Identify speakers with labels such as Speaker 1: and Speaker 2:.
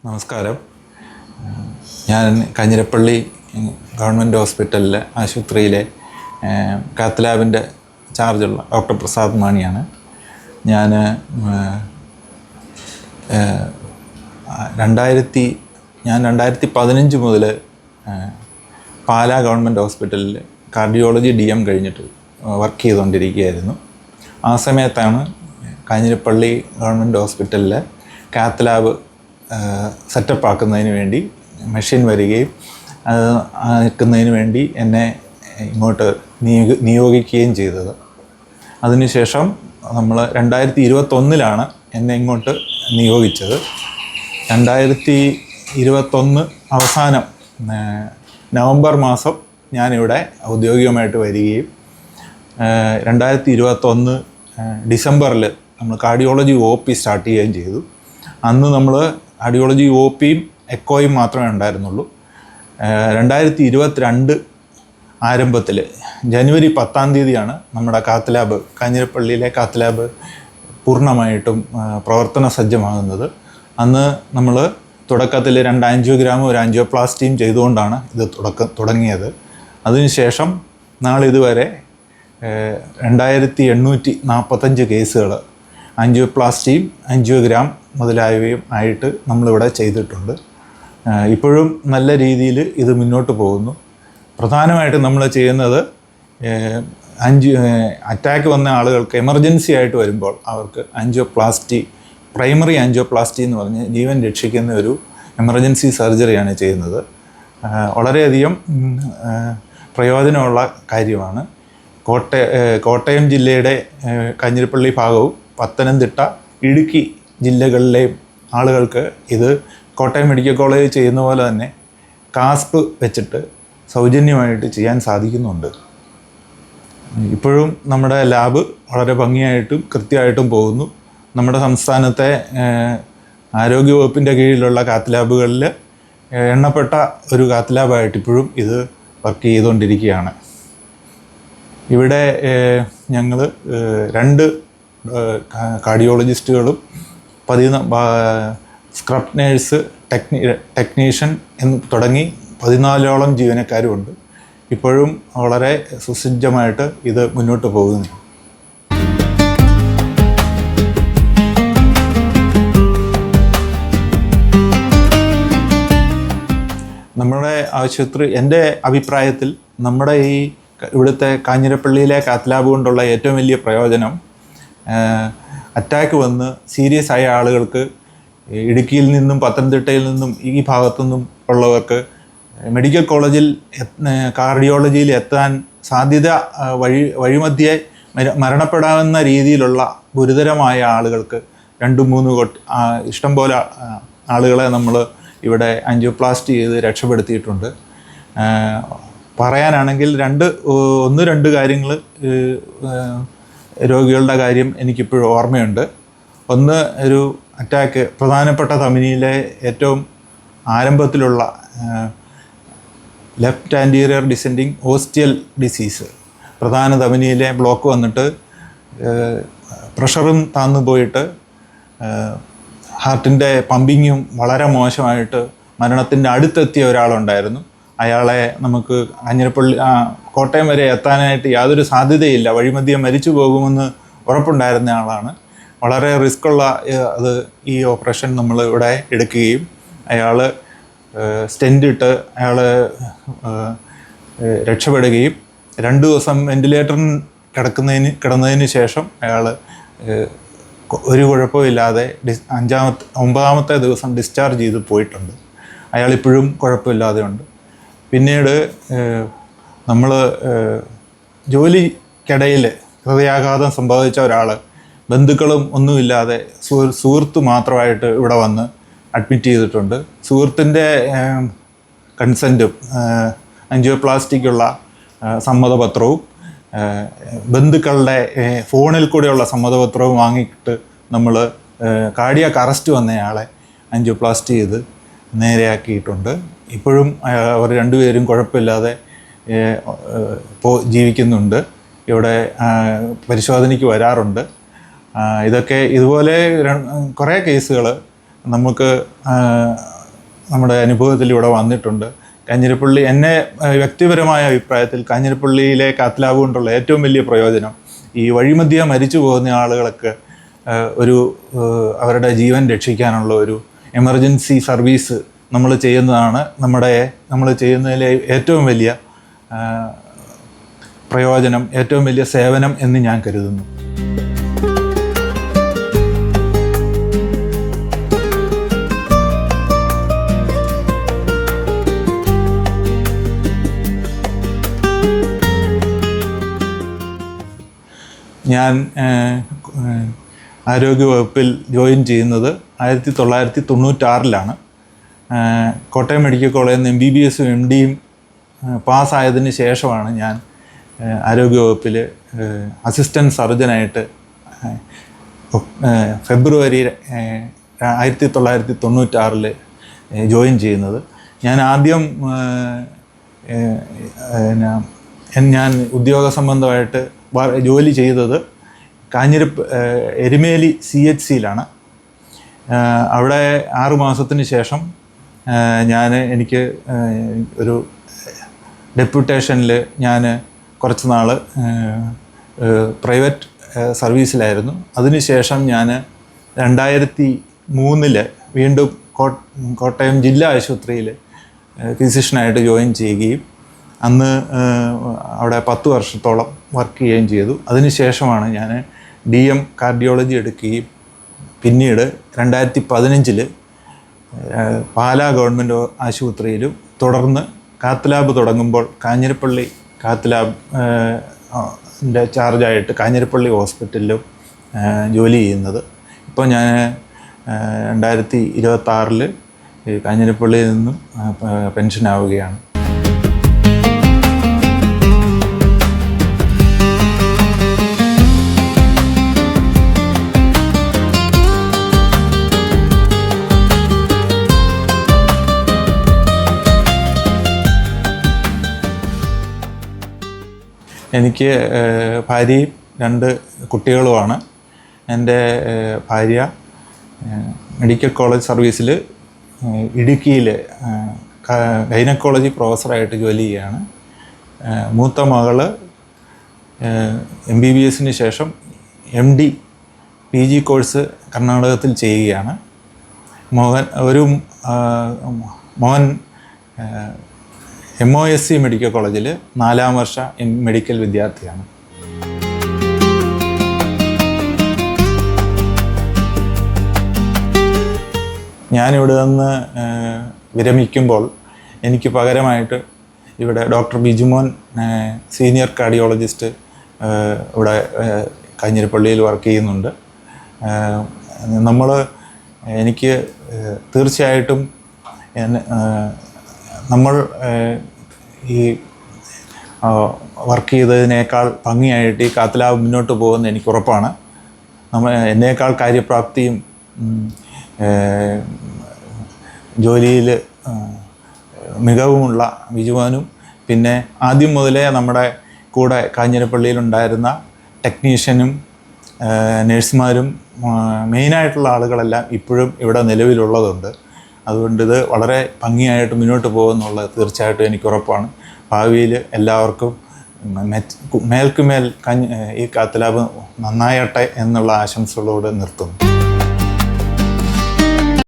Speaker 1: നമസ്കാരം. ഞാൻ കാഞ്ഞിരപ്പള്ളി ഗവൺമെൻറ് ഹോസ്പിറ്റലിലെ ആശുപത്രിയിലെ കാത്ത് ലാബിൻ്റെ ചാർജുള്ള ഡോക്ടർ പ്രസാദ് മാണിയാണ്. ഞാൻ 2015 മുതൽ പാലാ ഗവൺമെൻറ് ഹോസ്പിറ്റലിൽ കാർഡിയോളജി DM കഴിഞ്ഞിട്ട് വർക്ക് ചെയ്തുകൊണ്ടിരിക്കുകയായിരുന്നു. ആ സമയത്താണ് കാഞ്ഞിരപ്പള്ളി ഗവൺമെൻറ് ഹോസ്പിറ്റലിലെ കാത്ത് ലാബ് സെറ്റപ്പ് ആക്കുന്നതിന് വേണ്ടി മെഷീൻ വരികയും ആക്കുന്നതിന് വേണ്ടി എന്നെ ഇങ്ങോട്ട് നിയോഗിക്കുകയും ചെയ്തത്. അതിനുശേഷം നമ്മൾ 2021 എന്നെ ഇങ്ങോട്ട് നിയോഗിച്ചത്. 2021 അവസാനം നവംബർ മാസം ഞാനിവിടെ ഔദ്യോഗികമായിട്ട് വരികയും 2021 ഡിസംബറിൽ നമ്മൾ കാർഡിയോളജി OP സ്റ്റാർട്ട് ചെയ്യുകയും ചെയ്തു. അന്ന് നമ്മൾ കാർഡിയോളജി OPയും എക്കോയും മാത്രമേ ഉണ്ടായിരുന്നുള്ളൂ. 2022 ആരംഭത്തിൽ ജനുവരി 10 നമ്മുടെ കാത്ത് ലാബ്, കാഞ്ഞിരപ്പള്ളിയിലെ കാത്ത് ലാബ് പൂർണ്ണമായിട്ടും പ്രവർത്തന സജ്ജമാകുന്നത്. അന്ന് നമ്മൾ തുടക്കത്തിൽ 2 ആൻജിയോഗ്രാമും 1 ആൻജിയോപ്ലാസ്റ്റിയും ചെയ്തുകൊണ്ടാണ് ഇത് തുടങ്ങിയത്. അതിനുശേഷം നാളിതുവരെ 2845 കേസുകൾ ആൻജിയോപ്ലാസ്റ്റിയും ആൻജിയോഗ്രാം മുതലായവയും ആയിട്ട് നമ്മളിവിടെ ചെയ്തിട്ടുണ്ട്. ഇപ്പോഴും നല്ല രീതിയിൽ ഇത് മുന്നോട്ട് പോകുന്നു. പ്രധാനമായിട്ടും നമ്മൾ ചെയ്യുന്നത് അറ്റാക്ക് വന്ന ആളുകൾക്ക് എമർജൻസി ആയിട്ട് വരുമ്പോൾ അവർക്ക് ആൻജിയോപ്ലാസ്റ്റി, പ്രൈമറി ആൻജിയോപ്ലാസ്റ്റി എന്ന് പറഞ്ഞ് ജീവൻ രക്ഷിക്കുന്ന ഒരു എമർജൻസി സർജറിയാണ് ചെയ്യുന്നത്. വളരെയധികം പ്രയോജനമുള്ള കാര്യമാണ്. കോട്ടയം ജില്ലയുടെ കാഞ്ഞിരപ്പള്ളി ഭാഗവും പത്തനംതിട്ട, ഇടുക്കി ജില്ലകളിലെയും ആളുകൾക്ക് ഇത് കോട്ടയം മെഡിക്കൽ കോളേജ് ചെയ്യുന്ന പോലെ തന്നെ കാസ്പ് വെച്ചിട്ട് സൗജന്യമായിട്ട് ചെയ്യാൻ സാധിക്കുന്നുണ്ട്. ഇപ്പോഴും നമ്മുടെ ലാബ് വളരെ ഭംഗിയായിട്ടും കൃത്യമായിട്ടും പോകുന്നു. നമ്മുടെ സംസ്ഥാനത്തെ ആരോഗ്യവകുപ്പിൻ്റെ കീഴിലുള്ള കാത്ത് ലാബുകളിൽ എണ്ണപ്പെട്ട ഒരു കാത്ത് ലാബായിട്ട് ഇപ്പോഴും ഇത് വർക്ക് ചെയ്തുകൊണ്ടിരിക്കുകയാണ്. ഇവിടെ ഞങ്ങൾ 2 കാർഡിയോളജിസ്റ്റുകളും 14 സ്ക്രബ് നേഴ്സ്, ടെക്നീഷ്യൻ എന്ന് തുടങ്ങി 14ഓളം ജീവനക്കാരുമുണ്ട്. ഇപ്പോഴും വളരെ സുസജ്ജമായിട്ട് ഇത് മുന്നോട്ട് പോകുന്നു. നമ്മുടെ ആശുപത്രി, എൻ്റെ അഭിപ്രായത്തിൽ നമ്മുടെ ഇവിടുത്തെ കാഞ്ഞിരപ്പള്ളിയിലെ കാത്ത് ലാബ് കൊണ്ടുള്ള ഏറ്റവും വലിയ പ്രയോജനം, അറ്റാക്ക് വന്ന് സീരിയസ് ആയ ആളുകൾക്ക് ഇടുക്കിയിൽ നിന്നും പത്തനംതിട്ടയിൽ നിന്നും ഈ ഭാഗത്തുനിന്നും ഉള്ളവർക്ക് മെഡിക്കൽ കോളേജിൽ കാർഡിയോളജിയിൽ എത്താൻ സാധ്യത വഴിമധ്യേ മരണപ്പെടാവുന്ന രീതിയിലുള്ള ഗുരുതരമായ ആളുകൾക്ക് 2-3 ഇഷ്ടംപോലെ ആളുകളെ നമ്മൾ ഇവിടെ ആൻജിയോപ്ലാസ്റ്റി ചെയ്ത് രക്ഷപ്പെടുത്തിയിട്ടുണ്ട്. പറയാനാണെങ്കിൽ 1-2 കാര്യങ്ങൾ രോഗികളുടെ കാര്യം എനിക്കിപ്പോഴും ഓർമ്മയുണ്ട്. ഒന്ന്, ഒരു അറ്റാക്ക് പ്രധാനപ്പെട്ട ധമനിയിലെ ഏറ്റവും ആരംഭത്തിലുള്ള ലെഫ്റ്റ് ആൻറ്റീരിയർ ഡിസെൻഡിങ് ഓസ്റ്റിയൽ ഡിസീസ്, പ്രധാന ധമനിയിലെ ബ്ലോക്ക് വന്നിട്ട് പ്രഷറും താന്നു പോയിട്ട് ഹാർട്ടിൻ്റെ പമ്പിങ്ങും വളരെ മോശമായിട്ട് മരണത്തിൻ്റെ അടുത്തെത്തിയ ഒരാളുണ്ടായിരുന്നു. അയാളെ നമുക്ക് കോട്ടയം വരെ എത്താനായിട്ട് യാതൊരു സാധ്യതയില്ല, വഴിമധ്യം മരിച്ചു പോകുമെന്ന് ഉറപ്പുണ്ടായിരുന്ന ആളാണ്. വളരെ റിസ്ക്കുള്ള ഈ ഓപ്പറേഷൻ നമ്മൾ ഇവിടെ എടുക്കുകയും അയാൾ സ്റ്റെൻ്റ് ഇട്ട് അയാൾ രക്ഷപ്പെടുകയും 2 ദിവസം വെന്റിലേറ്ററിൽ കിടന്നതിന് ശേഷം അയാൾ ഒരു കുഴപ്പമില്ലാതെ 9ാമത്തെ ദിവസം ഡിസ്ചാർജ് ചെയ്ത് പോയിട്ടുണ്ട്. അയാളിപ്പോഴും കുഴപ്പമില്ലാതെ ഉണ്ട്. പിന്നീട് നമ്മൾ ജോലിക്കിടയിൽ ഹൃദയാഘാതം സംഭവിച്ച ഒരാൾ ബന്ധുക്കളും ഒന്നുമില്ലാതെ സുഹൃത്ത് മാത്രമായിട്ട് ഇവിടെ വന്ന് അഡ്മിറ്റ് ചെയ്തിട്ടുണ്ട്. സുഹൃത്തിൻ്റെ കൺസെൻറ്റും ആൻജിയോപ്ലാസ്റ്റിക്കുള്ള സമ്മതപത്രവും ബന്ധുക്കളുടെ ഫോണിൽ കൂടെയുള്ള സമ്മതപത്രവും വാങ്ങിയിട്ട് നമ്മൾ കാർഡിയാക് അറസ്റ്റ് വന്നയാളെ ആൻജിയോപ്ലാസ്റ്റി ചെയ്ത് നേരെയാക്കിയിട്ടുണ്ട്. ഇപ്പോഴും അവർ രണ്ടുപേരും കുഴപ്പമില്ലാതെ ജീവിക്കുന്നുണ്ട്. ഇവിടെ പരിശോധനയ്ക്ക് വരാറുണ്ട്. ഇതൊക്കെ ഇതുപോലെ കുറേ കേസുകൾ നമുക്ക് നമ്മുടെ അനുഭവത്തിലൂടെ വന്നിട്ടുണ്ട്. കാഞ്ഞിരപ്പള്ളി, എന്നെ വ്യക്തിപരമായ അഭിപ്രായത്തിൽ കാഞ്ഞിരപ്പള്ളിയിലെ കാത്ത് ലാബ് കൊണ്ടുള്ള ഏറ്റവും വലിയ പ്രയോജനം ഈ വഴിമധ്യേ മരിച്ചു പോകുന്ന ആളുകൾക്ക് അവരുടെ ജീവൻ രക്ഷിക്കാനുള്ള ഒരു എമർജൻസി സർവീസ് നമ്മൾ ചെയ്യുന്നതാണ്. നമ്മൾ ചെയ്യുന്നതിലെ ഏറ്റവും വലിയ പ്രയോജനം, ഏറ്റവും വലിയ സേവനം എന്ന് ഞാൻ കരുതുന്നു. ഞാൻ ആരോഗ്യവകുപ്പിൽ ജോയിൻ ചെയ്യുന്നത് 1996-ലാണ്. കോട്ടയം മെഡിക്കൽ കോളേജിൽ നിന്ന് MBBS MDയും പാസ്സായതിന് ശേഷമാണ് ഞാൻ ആരോഗ്യവകുപ്പിൽ അസിസ്റ്റൻറ്റ് സർജനായിട്ട് ഫെബ്രുവരി 1996 ജോയിൻ ചെയ്യുന്നത്. ഞാൻ ആദ്യം ഞാൻ ഉദ്യോഗ സംബന്ധമായിട്ട് ജോലി ചെയ്തത് എരുമേലി CHCയിലാണ്. അവിടെ 6 മാസത്തിന് ശേഷം എനിക്ക് ഒരു ഡെപ്യൂട്ടേഷനിൽ ഞാൻ കുറച്ച് നാൾ പ്രൈവറ്റ് സർവീസിലായിരുന്നു. അതിനുശേഷം ഞാൻ 2003 വീണ്ടും കോട്ടയം ജില്ലാ ആശുപത്രിയിൽ ഫിസിഷ്യനായിട്ട് ജോയിൻ ചെയ്യുകയും അന്ന് അവിടെ 10 വർഷത്തോളം വർക്ക് ചെയ്യുകയും ചെയ്തു. അതിനുശേഷമാണ് ഞാൻ DM കാർഡിയോളജി എടുക്കുകയും പിന്നീട് 2015 പാലാ ഗവൺമെൻറ് ആശുപത്രിയിലും തുടർന്ന് കാത്ത് ലാബ് തുടങ്ങുമ്പോൾ കാഞ്ഞിരപ്പള്ളി കാത്ത് ലാബിൻ്റെ ചാർജായിട്ട് കാഞ്ഞിരപ്പള്ളി ഹോസ്പിറ്റലിലും ജോലി ചെയ്യുന്നത്. ഇപ്പോൾ ഞാൻ 2026 കാഞ്ഞിരപ്പള്ളിയിൽ നിന്നും പെൻഷനാവുകയാണ്. എനിക്ക് ഭാര്യയും 2 കുട്ടികളുമാണ്. എൻ്റെ ഭാര്യ മെഡിക്കൽ കോളേജ് സർവീസിൽ ഇടുക്കിയിൽ ഗൈനക്കോളജി പ്രൊഫസറായിട്ട് ജോലി ചെയ്യുകയാണ്. മൂത്ത മകൾ MBBSന് ശേഷം MD PG കോഴ്സ് കർണാടകത്തിൽ ചെയ്യുകയാണ്. മോൻ MOSC മെഡിക്കൽ കോളേജിൽ 4ാം വർഷ മെഡിക്കൽ വിദ്യാർത്ഥിയാണ്. ഞാനിവിടെ നിന്ന് വിരമിക്കുമ്പോൾ എനിക്ക് പകരമായിട്ട് ഇവിടെ ഡോക്ടർ ബിജുമോൻ സീനിയർ കാർഡിയോളജിസ്റ്റ് ഇവിടെ കാഞ്ഞിരപ്പള്ളിയിൽ വർക്ക് ചെയ്യുന്നുണ്ട്. എനിക്ക് തീർച്ചയായിട്ടും നമ്മൾ ഈ വർക്ക് ചെയ്തതിനേക്കാൾ ഭംഗിയായിട്ട് ഈ കാത്ത് ലാബ് മുന്നോട്ട് പോകുമെന്ന് എനിക്ക് ഉറപ്പാണ്. എന്നേക്കാൾ കാര്യപ്രാപ്തിയും ജോലിയിൽ മികവുമുള്ള ബിജുവാനും പിന്നെ ആദ്യം മുതലേ നമ്മുടെ കൂടെ കാഞ്ഞിരപ്പള്ളിയിലുണ്ടായിരുന്ന ടെക്നീഷ്യനും നഴ്സുമാരും മെയിനായിട്ടുള്ള ആളുകളെല്ലാം ഇപ്പോഴും ഇവിടെ നിലവിലുള്ളതുണ്ട്. അതുകൊണ്ട് ഇത് വളരെ ഭംഗിയായിട്ട് മുന്നോട്ട് പോകുമെന്നുള്ളത് തീർച്ചയായിട്ടും എനിക്ക് ഉറപ്പാണ്. ഭാവിയിൽ എല്ലാവർക്കും മേൽക്കുമേൽ ഈ കാത്ത് ലാബ് നന്നായട്ടെ എന്നുള്ള ആശംസകളോട് നിർത്തുന്നു.